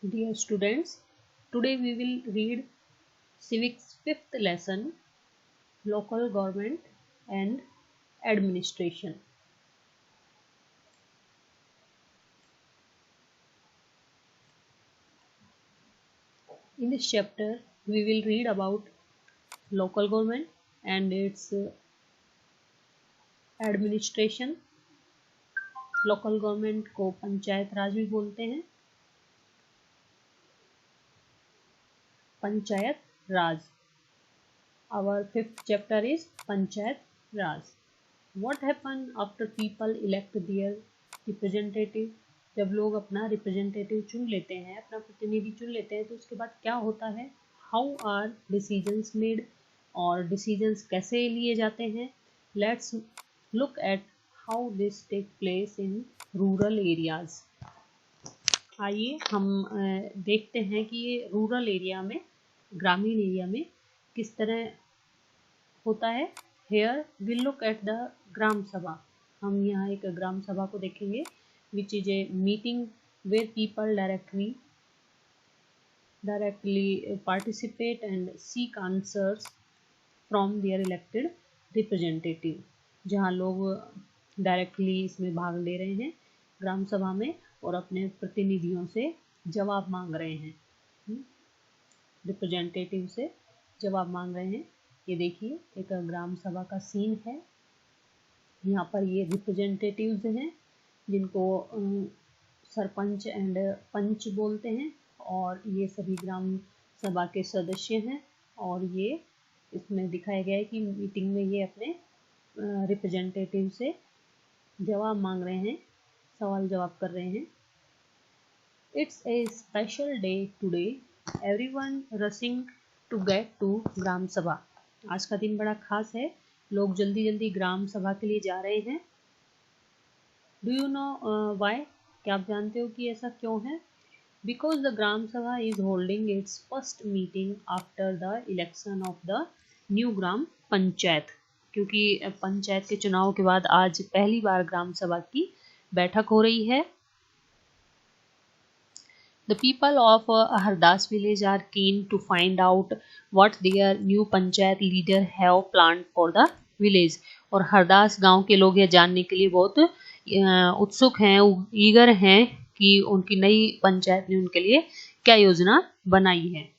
Dear students, today we will read Civics 5th lesson, Local Government and Administration. In this chapter, we will read about local government and its administration. Local government को पंचायत राज भी बोलते हैं. पंचायत राज. Our 5th chapter is Panchayat Raj. What happen after people elect their representative? जब लोग अपना representative चुन लेते हैं, अपना प्रतिनिधि चुन लेते हैं, तो उसके बाद क्या होता है? हाउ आर डिसीजंस मेड, और डिसीजंस कैसे लिए जाते हैं? Let's look at how this take place in rural areas. आइए हम देखते हैं कि ये रूरल एरिया में, ग्रामीण एरिया में किस तरह होता है. Here will look at the gram sabha. हम यहाँ एक ग्राम सभा को देखेंगे, which is a meeting where people directly participate and seek answers from their elected representative. जहाँ लोग डायरेक्टली इसमें भाग ले रहे हैं ग्राम सभा में और अपने प्रतिनिधियों से जवाब मांग रहे हैं, रिप्रेजेंटेटिव से जवाब मांग रहे हैं. ये देखिए एक ग्राम सभा का सीन है. यहाँ पर ये रिप्रेजेंटेटिव्स हैं जिनको सरपंच एंड पंच बोलते हैं, और ये सभी ग्राम सभा के सदस्य हैं. और ये इसमें दिखाया गया है कि मीटिंग में ये अपने रिप्रेजेंटेटिव से जवाब मांग रहे हैं, सवाल जवाब कर रहे हैं. It's a special day today, everyone rushing to get to gram sabha. आज का दिन बड़ा खास है, लोग जल्दी जल्दी ग्राम सभा के लिए जा रहे हैं. Do you know why? क्या आप जानते हो कि ऐसा क्यों है? Because the gram sabha is holding its first meeting after the election of the new gram panchayat. क्योंकि पंचायत के चुनाव के बाद आज पहली बार ग्राम सभा की बैठक हो रही है. The people of Hardas village are keen to find out what their new panchayat leader have planned for the village. और हरदास गांव के लोग यह जानने के लिए बहुत उत्सुक हैं, ईगर हैं कि उनकी नई पंचायत ने उनके लिए क्या योजना बनाई है.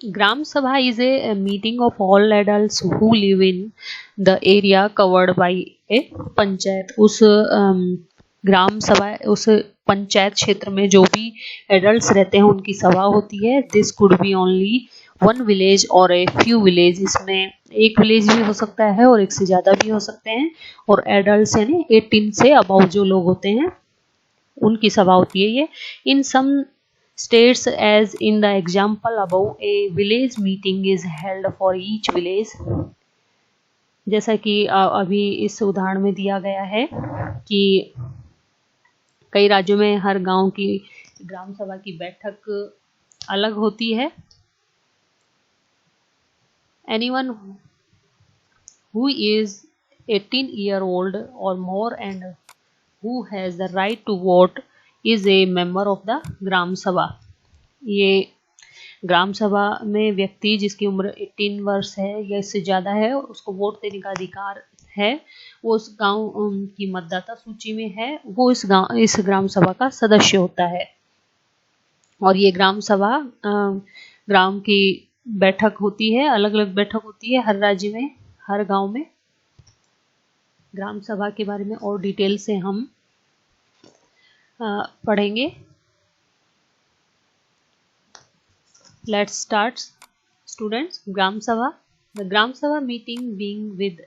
Gram Sabha is a meeting of all adults who live in the area covered by a panchayat. उस ग्राम सभा, उस पंचायत क्षेत्र में जो भी एडल्ट्स रहते हैं उनकी सभा होती है. This could be only one village और ए फ्यू विलेज. इसमें एक विलेज भी हो सकता है और एक से ज़्यादा भी हो सकते हैं. और एडल्ट्स यानी 18 से अबव जो लोग होते हैं उनकी सभा होती है ये. इन सम states, as in the example above, a village meeting is held for each village. जैसा कि अभी इस उदाहरण में दिया गया है कि कई राज्यों में हर गांव की ग्राम सभा की बैठक अलग होती है. Anyone who is 18-year-old or more and who has the right to vote is a member of the ग्राम सभा. ये ग्राम सभा में व्यक्ति जिसकी उम्र 18 वर्ष है या इससे ज़्यादा है और उसको वोट देने का अधिकार है, वो उस गांव की मतदाता सूची में है, वो इस ग्राम सभा का सदस्य होता है. और ये ग्राम सभा ग्राम की बैठक होती है, अलग अलग बैठक होती है हर राज्य में, हर गांव में. ग्राम सभा के बारे में और डिटेल से हम पढ़ेंगे. Let's start students. ग्राम सभा. द ग्राम सभा meeting being with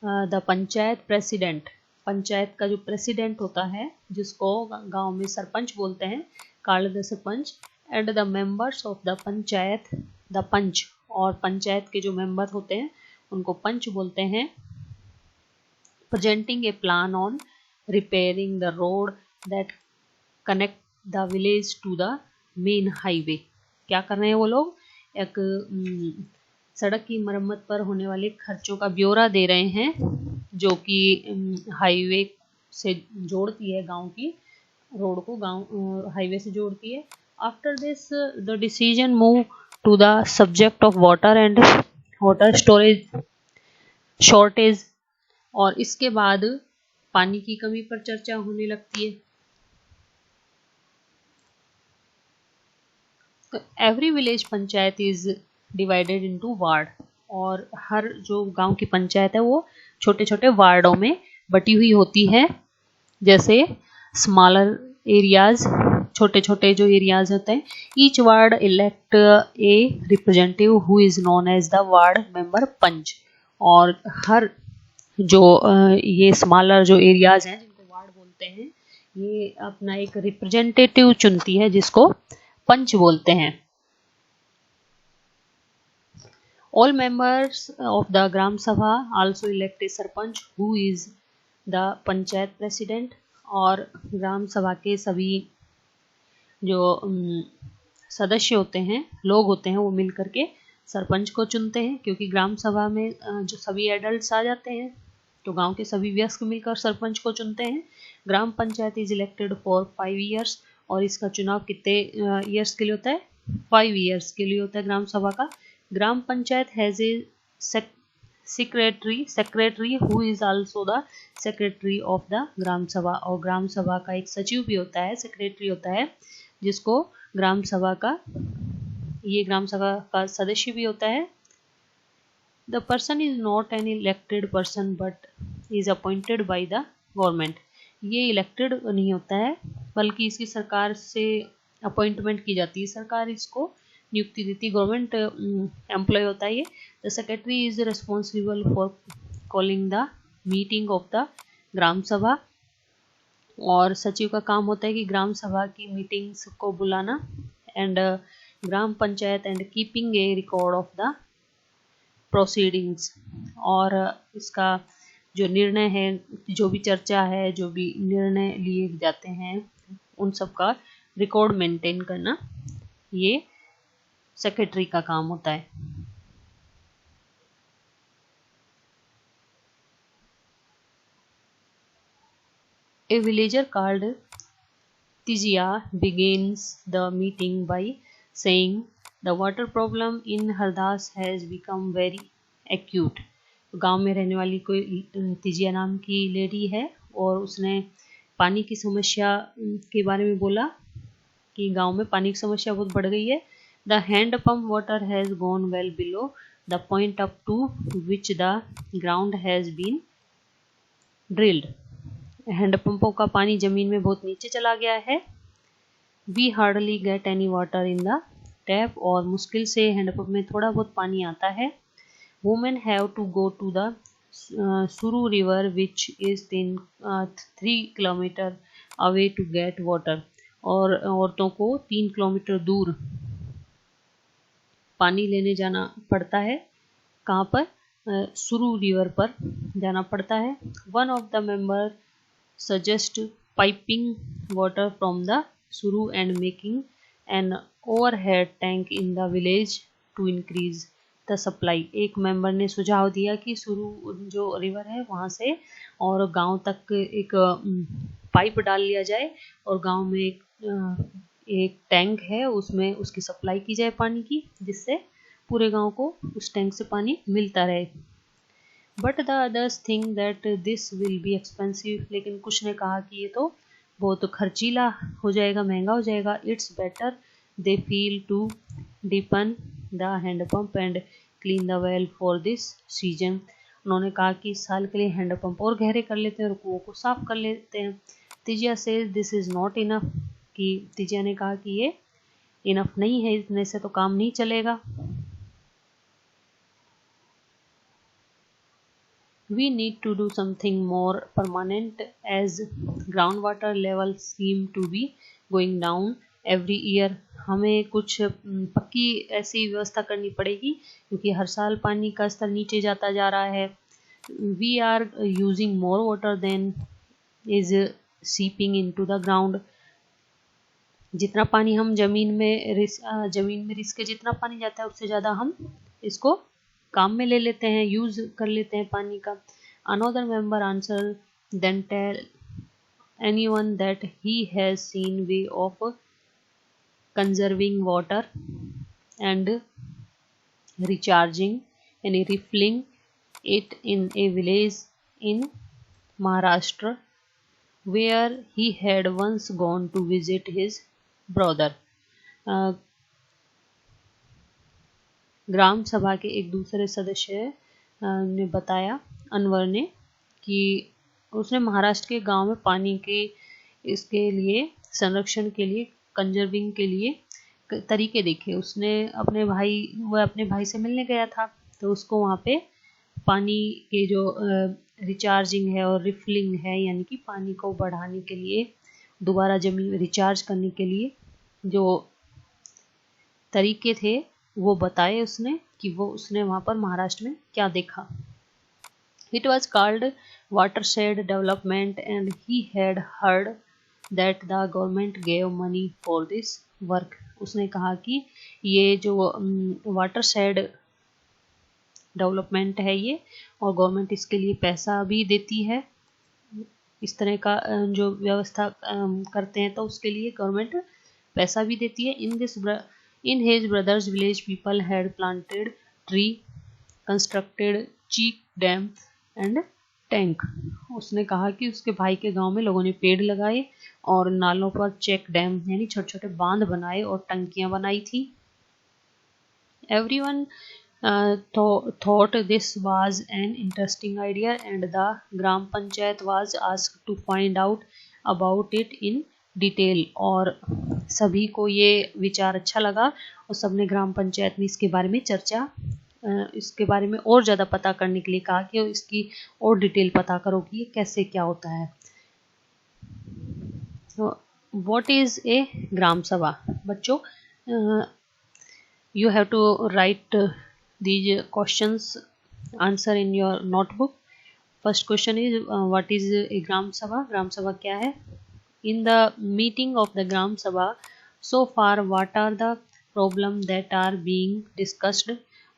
the panchayat president. Panchayat का जो प्रेसिडेंट होता है, जिसको गांव में सरपंच बोलते हैं, called the sarpanch, and the members of the panchayat, the panch. और पंचायत के जो मेंबर होते हैं उनको पंच बोलते हैं. Presenting A plan on repairing the road that connect the village to the main highway. क्या कर रहे हैं वो लोग? एक सड़क की मरम्मत पर होने वाले खर्चों का ब्यौरा दे रहे हैं जो कि हाईवे से जोड़ती है, गांव की रोड को गांव हाईवे से जोड़ती है। After this the decision move to the subject of water and water storage shortage, और इसके बाद पानी की कमी पर चर्चा होने लगती है। तो every village panchayat is divided into ward, और हर जो गांव की पंचायत है वो छोटे छोटे वार्डों में बटी हुई होती है। जैसे स्मॉलर एरियाज, छोटे छोटे जो एरियाज होते हैं, each ward elect a representative who is known as the ward member panch, और हर जो ये स्मॉलर जो एरियाज हैं जिनको वार्ड बोलते हैं, ये अपना एक रिप्रेजेंटेटिव चुनती है जिसको पंच बोलते हैं। All members of the Gram Sabha also elect a sarpanch who is the panchayat president, और ग्राम सभा के सभी जो सदस्य होते हैं, लोग होते हैं, वो मिल करके सरपंच को चुनते हैं। क्योंकि ग्राम सभा में जो सभी एडल्ट्स आ जाते हैं, तो गांव के सभी वयस्क मिलकर सरपंच को चुनते हैं। Gram panchayat is elected for 5 years, और इसका चुनाव कितने ईयर्स के लिए होता है? 5 ईयर्स के लिए होता है ग्राम सभा का। Gram panchayat has a secretary who is also the secretary of the gram sabha, और ग्राम सभा का एक सचिव भी होता है, सेक्रेटरी होता है, जिसको ग्राम सभा का सदस्य भी होता है। The person is not an elected person but is appointed by the government. ये इलेक्टेड नहीं होता है, बल्कि इसकी सरकार से अपॉइंटमेंट की जाती है, सरकार इसको नियुक्ति देती, गवर्नमेंट एम्प्लॉय होता है ये। The secretary is responsible for calling the meeting of the gram sabha, और सचिव का काम होता है कि ग्राम सभा की मीटिंग्स को बुलाना, and gram panchayat and keeping A record of the proceedings, और इसका जो निर्णय है, जो भी चर्चा है, जो भी निर्णय लिए जाते हैं, उन सब का रिकॉर्ड मेंटेन करना ये सेक्रेटरी का काम होता है। A villager called Tijia begins the meeting by saying, "The water problem in Hardas has become very acute." गांव में रहने वाली कोई तिजिया नाम की लेडी है, और उसने पानी की समस्या के बारे में बोला कि गांव में पानी की समस्या बहुत बढ़ गई है। The hand pump water has gone well below the point up to which the ground has been drilled. हैंडपंपों का पानी जमीन में बहुत नीचे चला गया है। We hardly get any water in the tap, और मुश्किल से हैंडपंप में थोड़ा बहुत पानी आता है। Women have to go to the Suru river which is 3 kilometre away to get water, और औरतों को 3 किलोमीटर दूर पानी लेने जाना पड़ता है। कहाँ पर? सुरू रिवर पर जाना पड़ता है। One of the member suggest piping water from the सुरू and making an overhead tank in the village to increase the supply. एक मेंबर ने सुझाव दिया कि सुरू जो रिवर है वहाँ से और गांव तक एक पाइप डाल लिया जाए, और गांव में एक टैंक है, उसमें उसकी सप्लाई की जाए पानी की, जिससे पूरे गांव को उस टैंक से पानी मिलता रहे। But the others think that this will be expensive, लेकिन कुछ ने कहा कि ये तो बहुत खर्चीला हो जाएगा, महंगा हो जाएगा। It's better they feel to deepen the handpump and clean the well for this season. उन्होंने कहा कि इस साल के लिए हैंडपम्प और गहरे कर लेते हैं और कुओं को साफ कर लेते हैं। तिजिया से दिस इज नॉट इनफ, कि तिजिया ने कहा कि ये इनफ नहीं है, इतने से तो काम नहीं चलेगा। We need to do something more permanent as groundwater levels seem to be going down every year. हमें कुछ पक्की ऐसी व्यवस्था करनी पड़ेगी क्योंकि हर साल पानी का स्तर नीचे जाता जा रहा है। We are using more water than is seeping into the ground. जितना पानी हम जमीन में रिस के जितना पानी जाता है उससे ज़्यादा हम इसको काम में ले लेते हैं, यूज कर लेते हैं पानी का। Another member answer then anyone that he has seen way of conserving water and recharging and refilling it in a village in Maharashtra where he had once gone to visit his brother. अ, ग्राम सभा के एक दूसरे सदस्य ने बताया अनवर ने कि उसने महाराष्ट्र के गांव में पानी के इसके लिए संरक्षण के लिए कंजर्विंग के लिए तरीके देखे। उसने वह अपने भाई से मिलने गया था तो उसको वहाँ पे पानी के जो रिचार्जिंग है और रिफिलिंग है यानी कि पानी को बढ़ाने के लिए दोबारा जमीन रिचार्ज करने के लिए जो तरीके थे वो बताए उसने कि वो उसने वहाँ पर महाराष्ट्र में क्या देखा। It was called watershed development and he had heard that the government gave money for this work. उसने कहा कि ये जो वाटरशेड डेवलपमेंट है ये और गवर्नमेंट इसके लिए पैसा भी देती है। इस तरह का जो व्यवस्था करते हैं तो उसके लिए गवर्नमेंट पैसा भी देती है। In his brother's village people had planted tree, constructed check dam and tank. उसने कहा कि उसके भाई के गांव में लोगों ने पेड़ लगाए और नालों पर चेक डैम यानी छोटे छोटे बांध बनाए और टंकियां बनाई थी। Everyone thought this was an interesting idea and the Gram Panchayat was asked to find out about it in detail और सभी को ये विचार अच्छा लगा और सबने ग्राम पंचायत में इसके बारे में और ज़्यादा पता करने के लिए कहा कि इसकी और डिटेल पता करो कि ये कैसे क्या होता है। व्हाट इज़ ए ग्राम सभा? बच्चों you have to write these questions answer in your notebook. First question is what is a gram sabha? gram sabha क्या है? In the meeting of the gram sabha so far what are the problem that are being discussed?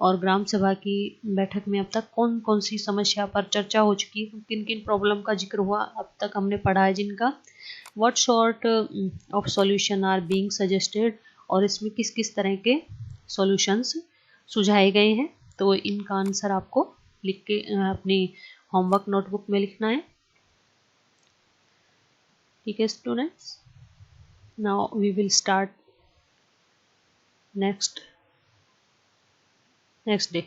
और ग्राम सभा की बैठक में अब तक कौन कौन सी समस्या पर चर्चा हो चुकी है, किन किन प्रॉब्लम का जिक्र हुआ अब तक हमने पढ़ा है जिनका। What sort of solution are being suggested? और इसमें किस किस तरह के सॉल्यूशंस सुझाए गए हैं। तो इनका आंसर आपको लिख के अपनी होमवर्क नोटबुक में लिखना है। ठीक है students, now we will start next day.